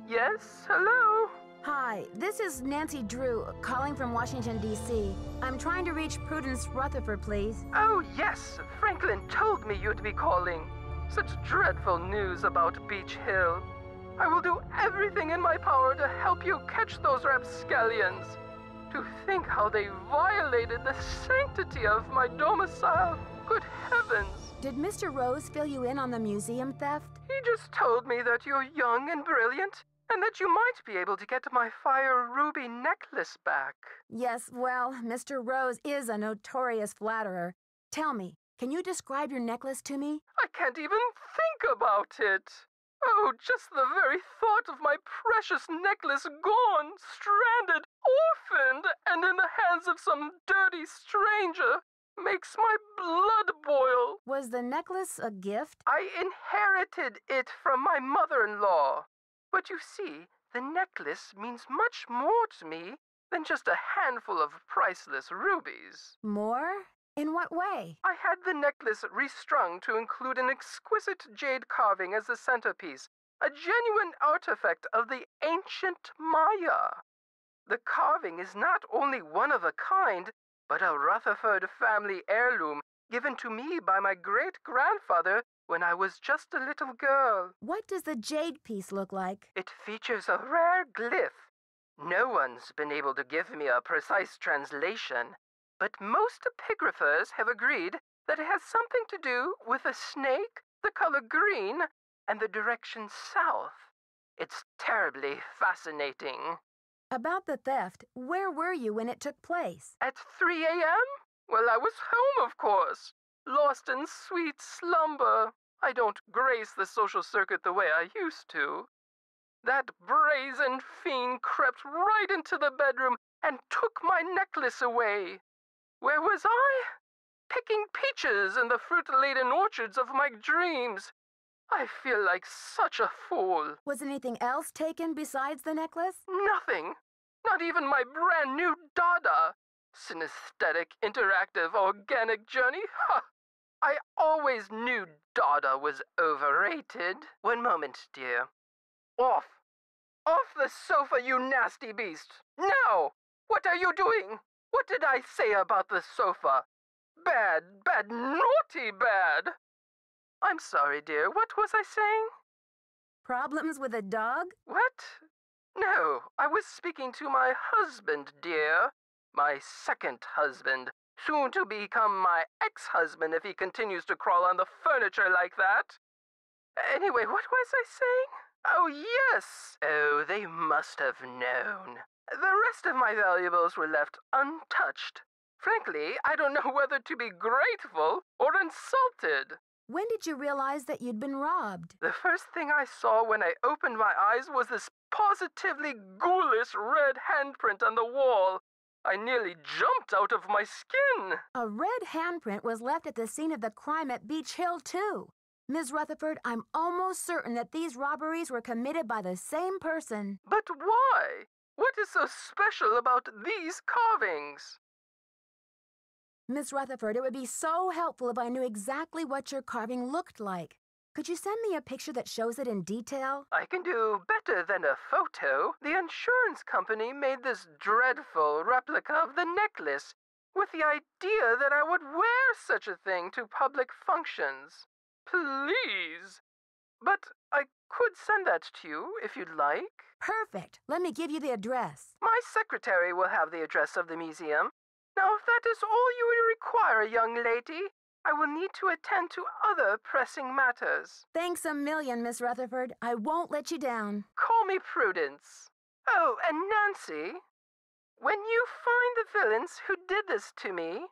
Yes, hello? Hi, this is Nancy Drew, calling from Washington, D.C. I'm trying to reach Prudence Rutherford, please. Oh, yes, Franklin told me you'd be calling. Such dreadful news about Beach Hill. I will do everything in my power to help you catch those rapscallions. To think how they violated the sanctity of my domicile. Good heavens. Did Mr. Rose fill you in on the museum theft? He just told me that you're young and brilliant, and that you might be able to get my fire ruby necklace back. Yes, well, Mr. Rose is a notorious flatterer. Tell me, can you describe your necklace to me? I can't even think about it. Oh, just the very thought of my precious necklace gone, stranded, orphaned, and in the hands of some dirty stranger makes my blood boil. Was the necklace a gift? I inherited it from my mother-in-law. But you see, the necklace means much more to me than just a handful of priceless rubies. More? In what way? I had the necklace restrung to include an exquisite jade carving as the centerpiece, a genuine artifact of the ancient Maya. The carving is not only one of a kind, but a Rutherford family heirloom given to me by my great-grandfather when I was just a little girl. What does the jade piece look like? It features a rare glyph. No one's been able to give me a precise translation, but most epigraphers have agreed that it has something to do with a snake, the color green, and the direction south. It's terribly fascinating. About the theft, where were you when it took place? At 3 a.m.? Well, I was home, of course. Lost in sweet slumber. I don't grace the social circuit the way I used to. That brazen fiend crept right into the bedroom and took my necklace away. Where was I? Picking peaches in the fruit-laden orchards of my dreams. I feel like such a fool. Was anything else taken besides the necklace? Nothing. Not even my brand new Dada. Synesthetic, interactive, organic journey? Ha! I always knew Dada was overrated. One moment, dear. Off! Off the sofa, you nasty beast! Now! What are you doing? What did I say about the sofa? Bad, bad, naughty bad! I'm sorry, dear. What was I saying? Problems with a dog? What? No, I was speaking to my husband, dear. My second husband. Soon to become my ex-husband if he continues to crawl on the furniture like that. Anyway, what was I saying? Oh, yes. Oh, they must have known. The rest of my valuables were left untouched. Frankly, I don't know whether to be grateful or insulted. When did you realize that you'd been robbed? The first thing I saw when I opened my eyes was this positively ghoulish red handprint on the wall. I nearly jumped out of my skin. A red handprint was left at the scene of the crime at Beach Hill, too. Ms. Rutherford, I'm almost certain that these robberies were committed by the same person. But why? What is so special about these carvings? Miss Rutherford, it would be so helpful if I knew exactly what your carving looked like. Could you send me a picture that shows it in detail? I can do better than a photo. The insurance company made this dreadful replica of the necklace with the idea that I would wear such a thing to public functions. Please. But I could send that to you if you'd like. Perfect. Let me give you the address. My secretary will have the address of the museum. Now, if that is all you would require, young lady, I will need to attend to other pressing matters. Thanks a million, Miss Rutherford. I won't let you down. Call me Prudence. Oh, and Nancy, when you find the villains who did this to me,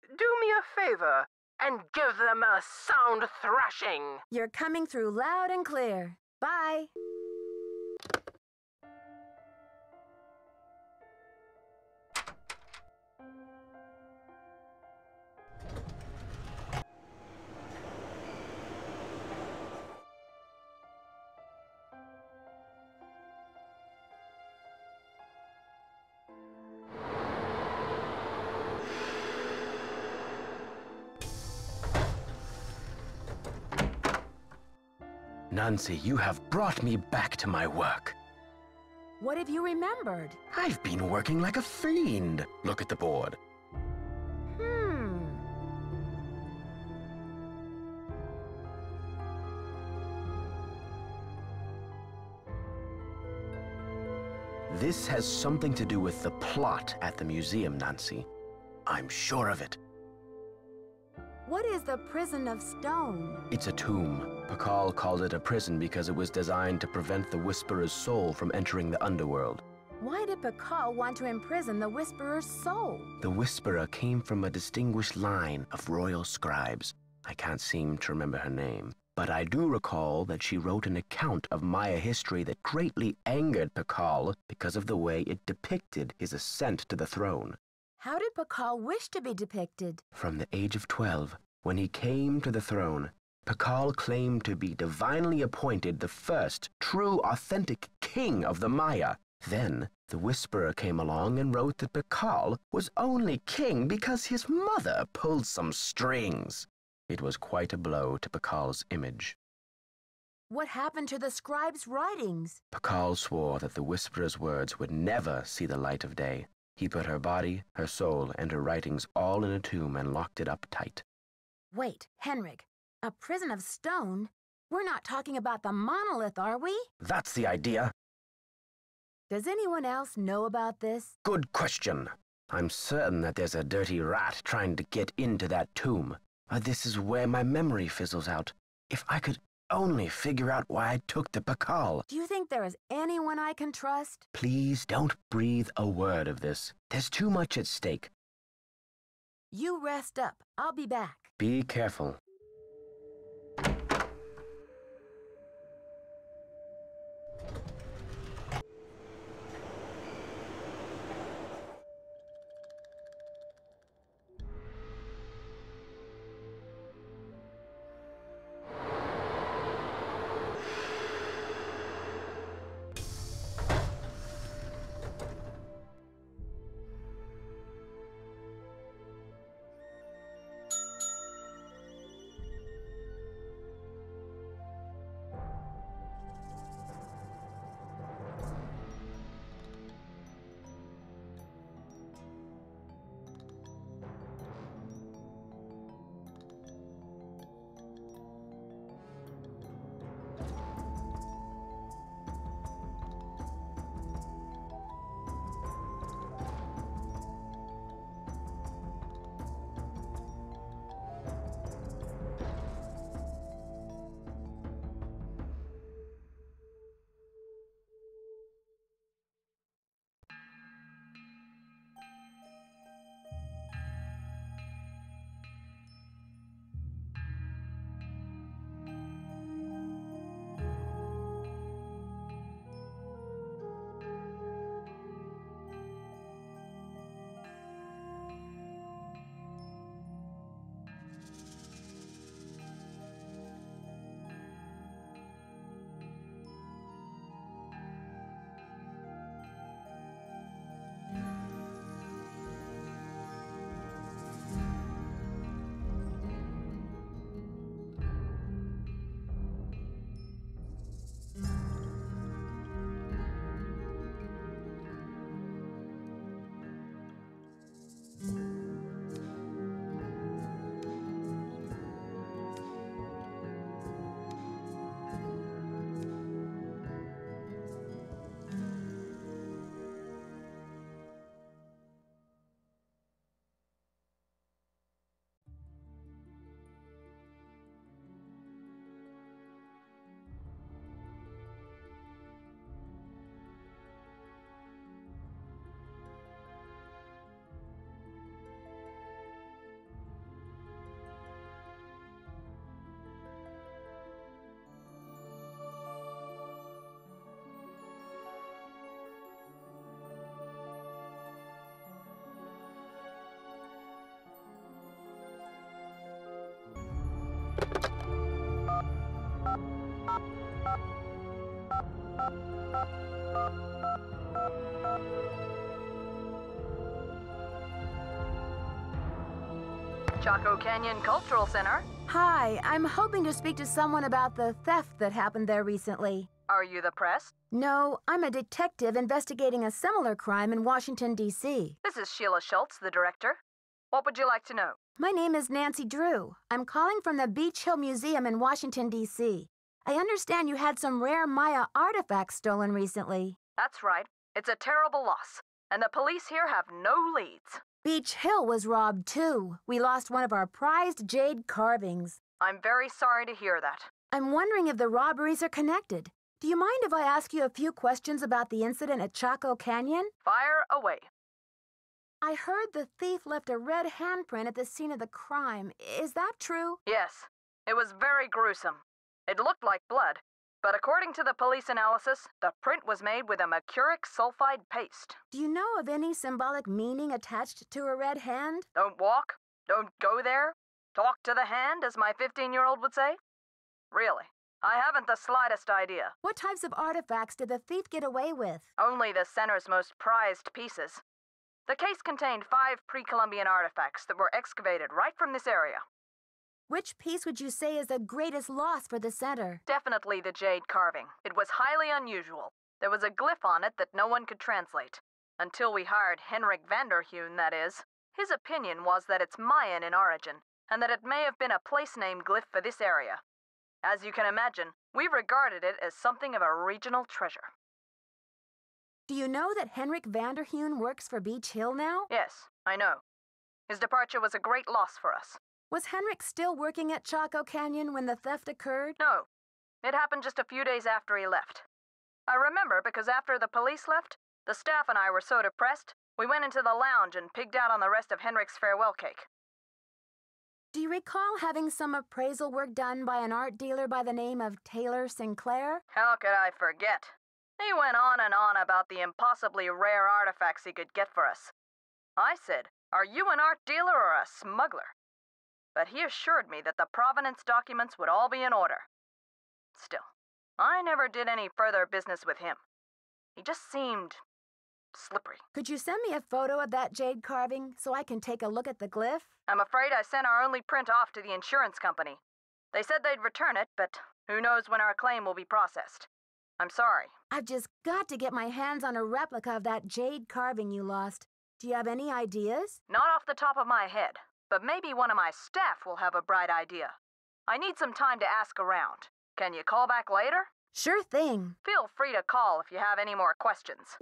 do me a favor and give them a sound thrashing. You're coming through loud and clear. Bye. Nancy, you have brought me back to my work. What have you remembered? I've been working like a fiend. Look at the board. This has something to do with the plot at the museum, Nancy. I'm sure of it. What is the prison of stone? It's a tomb. Pakal called it a prison because it was designed to prevent the Whisperer's soul from entering the underworld. Why did Pakal want to imprison the Whisperer's soul? The Whisperer came from a distinguished line of royal scribes. I can't seem to remember her name, but I do recall that she wrote an account of Maya history that greatly angered Pakal because of the way it depicted his ascent to the throne. How did Pakal wish to be depicted? From the age of 12, when he came to the throne, Pakal claimed to be divinely appointed the first true authentic king of the Maya. Then the Whisperer came along and wrote that Pakal was only king because his mother pulled some strings. It was quite a blow to Pakal's image. What happened to the scribe's writings? Pakal swore that the Whisperer's words would never see the light of day. He put her body, her soul, and her writings all in a tomb and locked it up tight. Wait, Henrik, a prison of stone? We're not talking about the monolith, are we? That's the idea. Does anyone else know about this? Good question. I'm certain that there's a dirty rat trying to get into that tomb. This is where my memory fizzles out. If I could only figure out why I took the Pakal. Do you think there is anyone I can trust? Please don't breathe a word of this. There's too much at stake. You rest up. I'll be back. Be careful. Chaco Canyon Cultural Center. Hi, I'm hoping to speak to someone about the theft that happened there recently. Are you the press? No, I'm a detective investigating a similar crime in Washington, D.C. This is Sheila Schultz, the director. What would you like to know? My name is Nancy Drew. I'm calling from the Beach Hill Museum in Washington, D.C. I understand you had some rare Maya artifacts stolen recently. That's right. It's a terrible loss, and the police here have no leads. Beach Hill was robbed, too. We lost one of our prized jade carvings. I'm very sorry to hear that. I'm wondering if the robberies are connected. Do you mind if I ask you a few questions about the incident at Chaco Canyon? Fire away. I heard the thief left a red handprint at the scene of the crime. Is that true? Yes. It was very gruesome. It looked like blood, but according to the police analysis, the print was made with a mercuric sulfide paste. Do you know of any symbolic meaning attached to a red hand? Don't walk, don't go there, talk to the hand, as my 15-year-old would say? Really, I haven't the slightest idea. What types of artifacts did the thief get away with? Only the center's most prized pieces. The case contained 5 pre-Columbian artifacts that were excavated right from this area. Which piece would you say is the greatest loss for the center? Definitely the jade carving. It was highly unusual. There was a glyph on it that no one could translate. Until we hired Henrik Vanderheun, that is. His opinion was that it's Mayan in origin, and that it may have been a place-name glyph for this area. As you can imagine, we regarded it as something of a regional treasure. Do you know that Henrik Vanderheun works for Beach Hill now? Yes, I know. His departure was a great loss for us. Was Henrik still working at Chaco Canyon when the theft occurred? No. It happened just a few days after he left. I remember because after the police left, the staff and I were so depressed, we went into the lounge and pigged out on the rest of Henrik's farewell cake. Do you recall having some appraisal work done by an art dealer by the name of Taylor Sinclair? How could I forget? He went on and on about the impossibly rare artifacts he could get for us. I said, "Are you an art dealer or a smuggler?" But he assured me that the provenance documents would all be in order. Still, I never did any further business with him. He just seemed slippery. Could you send me a photo of that jade carving so I can take a look at the glyph? I'm afraid I sent our only print off to the insurance company. They said they'd return it, but who knows when our claim will be processed. I'm sorry. I've just got to get my hands on a replica of that jade carving you lost. Do you have any ideas? Not off the top of my head, but maybe one of my staff will have a bright idea. I need some time to ask around. Can you call back later? Sure thing. Feel free to call if you have any more questions.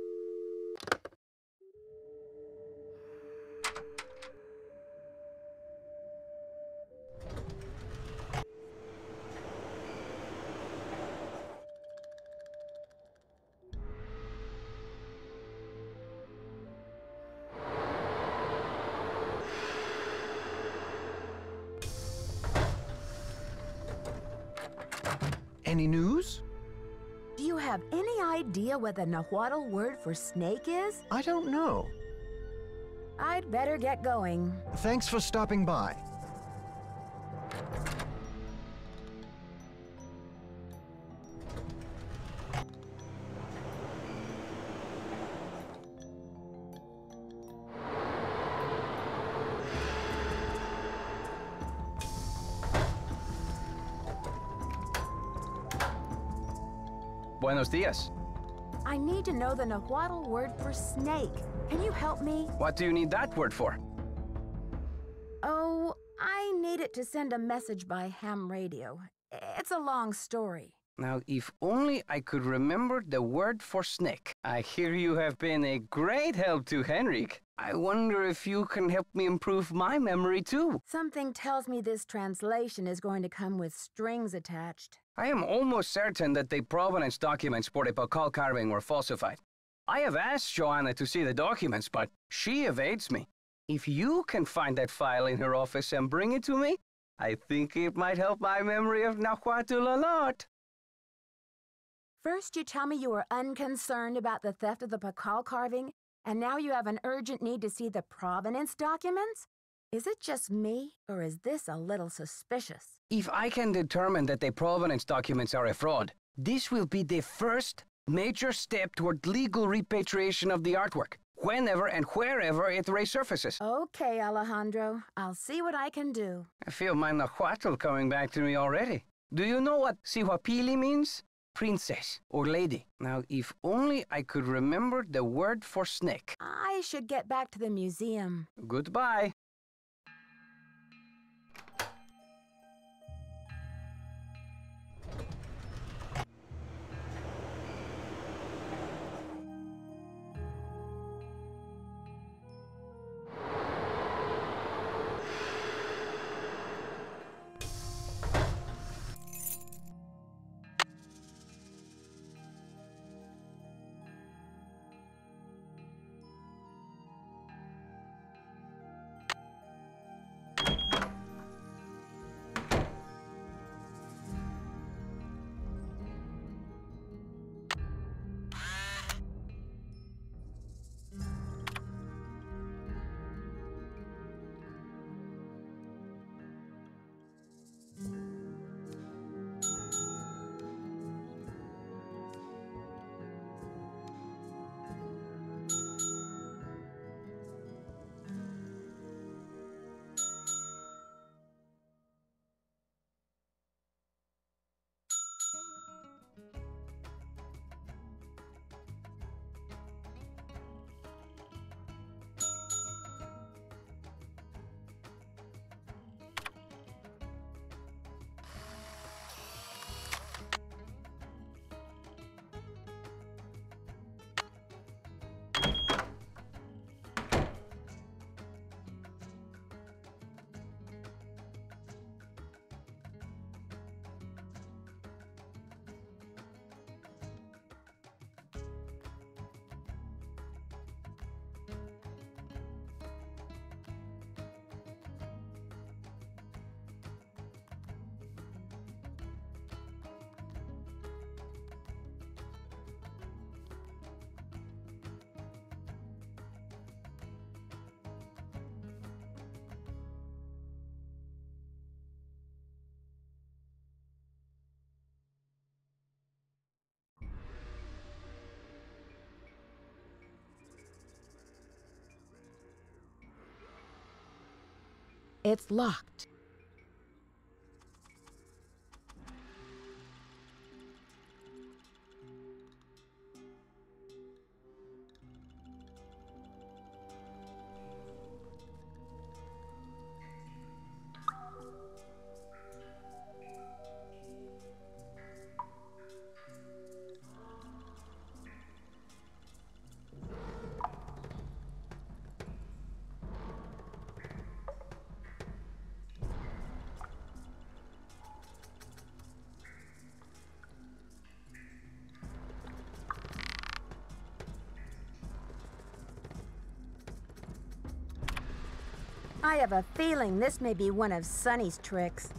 Any news? Do you have any idea what the Nahuatl word for snake is? I don't know. I'd better get going. Thanks for stopping by. Buenos dias. I need to know the Nahuatl word for snake. Can you help me? What do you need that word for? Oh, I need it to send a message by ham radio. It's a long story. Now, if only I could remember the word for snake. I hear you have been a great help to Henrik. I wonder if you can help me improve my memory too. Something tells me this translation is going to come with strings attached. I am almost certain that the provenance documents for the Pakal carving were falsified. I have asked Joanna to see the documents, but she evades me. If you can find that file in her office and bring it to me, I think it might help my memory of Nahuatl a lot. First, you tell me you were unconcerned about the theft of the Pakal carving, and now you have an urgent need to see the provenance documents? Is it just me, or is this a little suspicious? If I can determine that the provenance documents are a fraud, this will be the first major step toward legal repatriation of the artwork. whenever and wherever it resurfaces. Okay, Alejandro. I'll see what I can do. I feel my nahuatl coming back to me already. Do you know what Sihuapili means? Princess or lady. Now, if only I could remember the word for snake. I should get back to the museum. Goodbye. It's locked. I have a feeling this may be one of Sonny's tricks.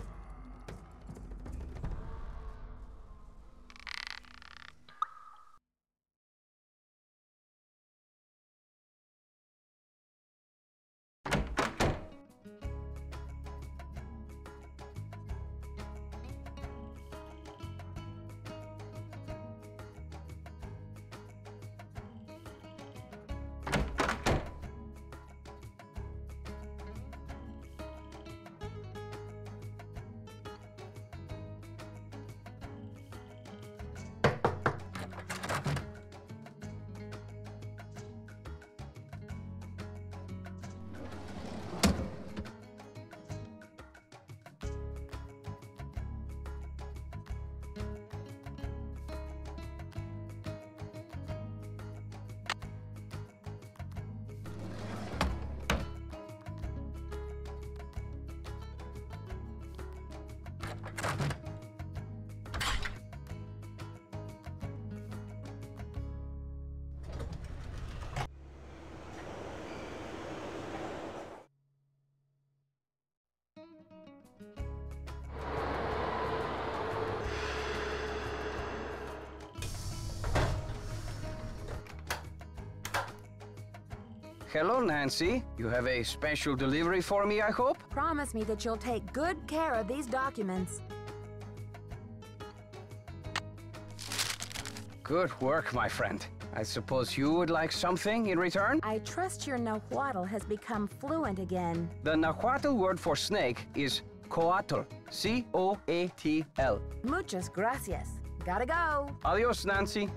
Hello, Nancy. You have a special delivery for me, I hope? Promise me that you'll take good care of these documents. Good work, my friend. I suppose you would like something in return? I trust your Nahuatl has become fluent again. The Nahuatl word for snake is coatl. C-O-A-T-L. Muchas gracias. Gotta go. Adios, Nancy.